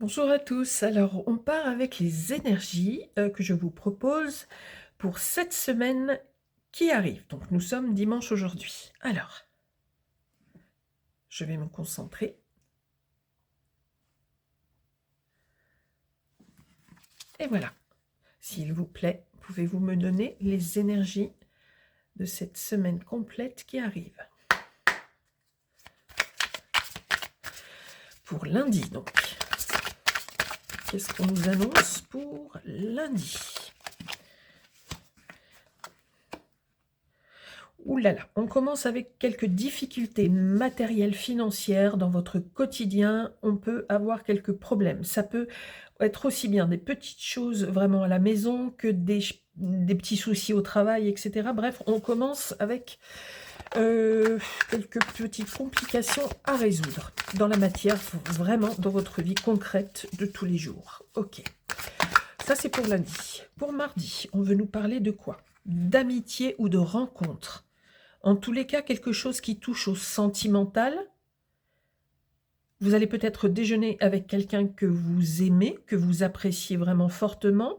Bonjour à tous. Alors, on part avec les énergies que je vous propose pour cette semaine qui arrive. Donc, nous sommes dimanche aujourd'hui. Alors, je vais me concentrer. Et voilà. S'il vous plaît, pouvez-vous me donner les énergies de cette semaine complète qui arrive? Pour lundi, donc. Qu'est-ce qu'on nous annonce pour lundi? Ouh là là, on commence avec quelques difficultés matérielles, financières dans votre quotidien. On peut avoir quelques problèmes. Ça peut être aussi bien des petites choses vraiment à la maison que des petits soucis au travail, etc. Bref, on commence avec quelques petites complications à résoudre dans la matière, vraiment dans votre vie concrète de tous les jours. Ok, ça c'est pour lundi. Pour mardi, on veut nous parler de quoi? D'amitié ou de rencontre. En tous les cas, quelque chose qui touche au sentimental. Vous allez peut-être déjeuner avec quelqu'un que vous aimez, que vous appréciez vraiment fortement.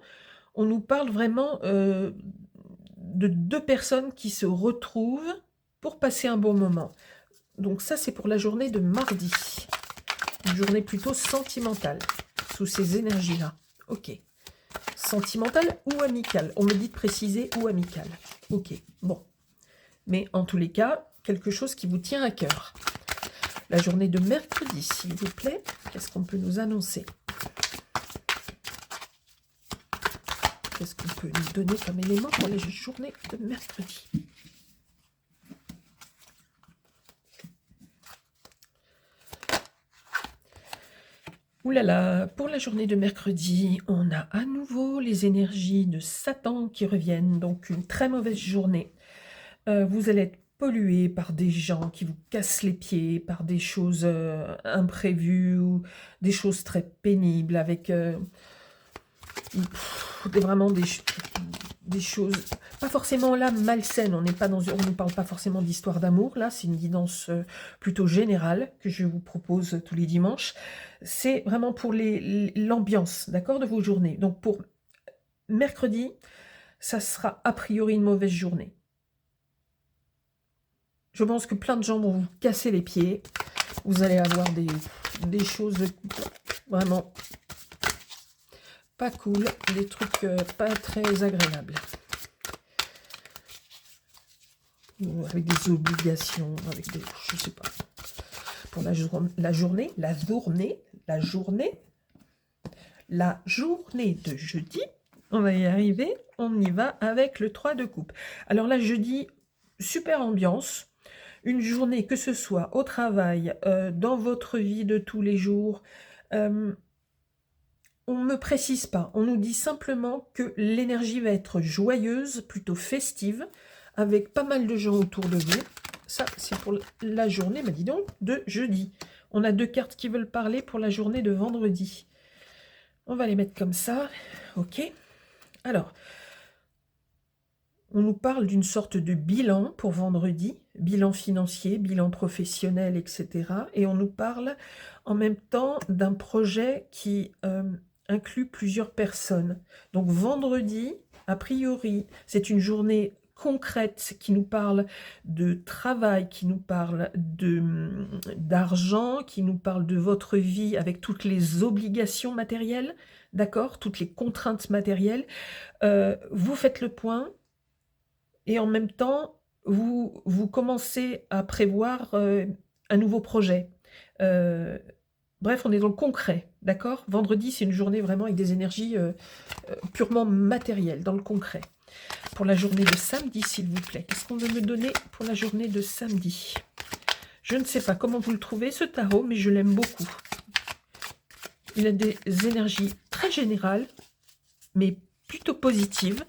On nous parle vraiment de deux personnes qui se retrouvent pour passer un bon moment. Donc ça, c'est pour la journée de mardi. Une journée plutôt sentimentale, sous ces énergies-là. Ok. Sentimentale ou amicale? On me dit de préciser ou amicale. Ok, bon. Mais en tous les cas, quelque chose qui vous tient à cœur. La journée de mercredi, s'il vous plaît, qu'est-ce qu'on peut nous annoncer? Qu'est-ce qu'on peut nous donner comme élément pour la journée de mercredi? Ouh là là, pour la journée de mercredi, on a à nouveau les énergies de Satan qui reviennent, donc une très mauvaise journée. Vous allez être pollué par des gens qui vous cassent les pieds, par des choses imprévues ou des choses très pénibles avec vraiment des choses, pas forcément là malsaines. On n'est pas on ne parle pas forcément d'histoire d'amour. Là, c'est une guidance plutôt générale que je vous propose tous les dimanches. C'est vraiment pour l'ambiance, d'accord, de vos journées. Donc pour mercredi, ça sera a priori une mauvaise journée. Je pense que plein de gens vont vous casser les pieds. Vous allez avoir des choses vraiment pas cool, des trucs pas très agréables. Ou avec des obligations, avec des... je sais pas. Pour la journée de jeudi, on va y arriver, on y va avec le 3 de coupe. Alors là, jeudi, super ambiance. Une journée, que ce soit au travail, dans votre vie de tous les jours, on ne me précise pas. On nous dit simplement que l'énergie va être joyeuse, plutôt festive, avec pas mal de gens autour de vous. Ça, c'est pour la journée, bah dis donc, de jeudi. On a deux cartes qui veulent parler pour la journée de vendredi. On va les mettre comme ça. Ok. Alors, on nous parle d'une sorte de bilan pour vendredi, bilan financier, bilan professionnel, etc. Et on nous parle en même temps d'un projet qui inclut plusieurs personnes. Donc vendredi, a priori, c'est une journée concrète qui nous parle de travail, qui nous parle d'argent, qui nous parle de votre vie avec toutes les obligations matérielles, d'accord, toutes les contraintes matérielles. Vous faites le point. Et en même temps, vous commencez à prévoir un nouveau projet. Bref, on est dans le concret, d'accord? Vendredi, c'est une journée vraiment avec des énergies purement matérielles, dans le concret. Pour la journée de samedi, s'il vous plaît, qu'est-ce qu'on veut me donner pour la journée de samedi? Je ne sais pas comment vous le trouvez, ce tarot, mais je l'aime beaucoup. Il a des énergies très générales, mais plutôt positives.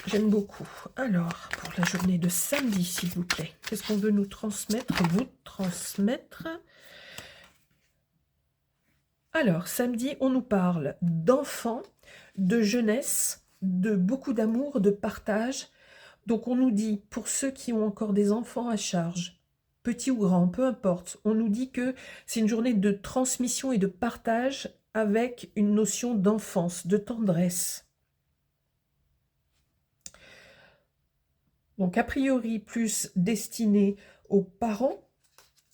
J'aime beaucoup. Alors, pour la journée de samedi, s'il vous plaît, qu'est-ce qu'on veut nous transmettre, vous transmettre? Alors, samedi, on nous parle d'enfants, de jeunesse, de beaucoup d'amour, de partage. Donc, on nous dit, pour ceux qui ont encore des enfants à charge, petit ou grand, peu importe. On nous dit que c'est une journée de transmission et de partage avec une notion d'enfance, de tendresse. Donc a priori plus destiné aux parents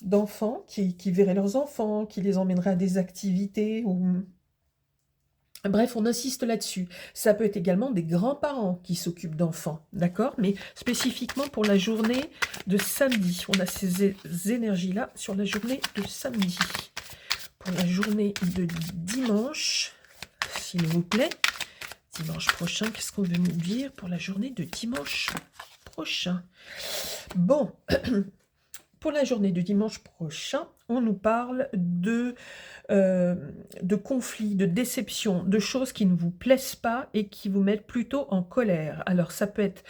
d'enfants qui verraient leurs enfants, qui les emmèneraient à des activités ou bref, on insiste là-dessus. Ça peut être également des grands-parents qui s'occupent d'enfants, d'accord? Mais spécifiquement pour la journée de samedi. On a ces énergies-là sur la journée de samedi. Pour la journée de dimanche, s'il vous plaît. Dimanche prochain, qu'est-ce qu'on veut nous dire pour la journée de dimanche prochain? Bon, pour la journée de dimanche prochain, on nous parle de conflits, de déceptions, de choses qui ne vous plaisent pas et qui vous mettent plutôt en colère. Alors ça peut être,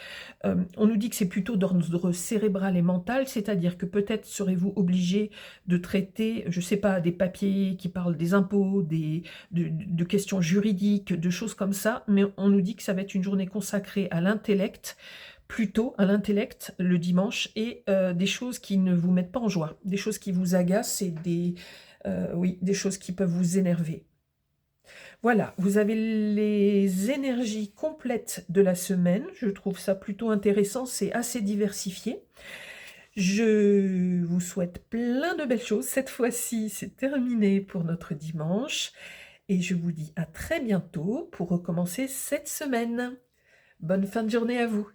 on nous dit que c'est plutôt d'ordre cérébral et mental, c'est-à-dire que peut-être serez-vous obligé de traiter, je ne sais pas, des papiers qui parlent des impôts, de questions juridiques, de choses comme ça, mais on nous dit que ça va être une journée consacrée à l'intellect, plutôt à l'intellect le dimanche et des choses qui ne vous mettent pas en joie, des choses qui vous agacent et oui, des choses qui peuvent vous énerver. Voilà, vous avez les énergies complètes de la semaine. Je trouve ça plutôt intéressant, c'est assez diversifié. Je vous souhaite plein de belles choses. Cette fois-ci, c'est terminé pour notre dimanche. Et je vous dis à très bientôt pour recommencer cette semaine. Bonne fin de journée à vous.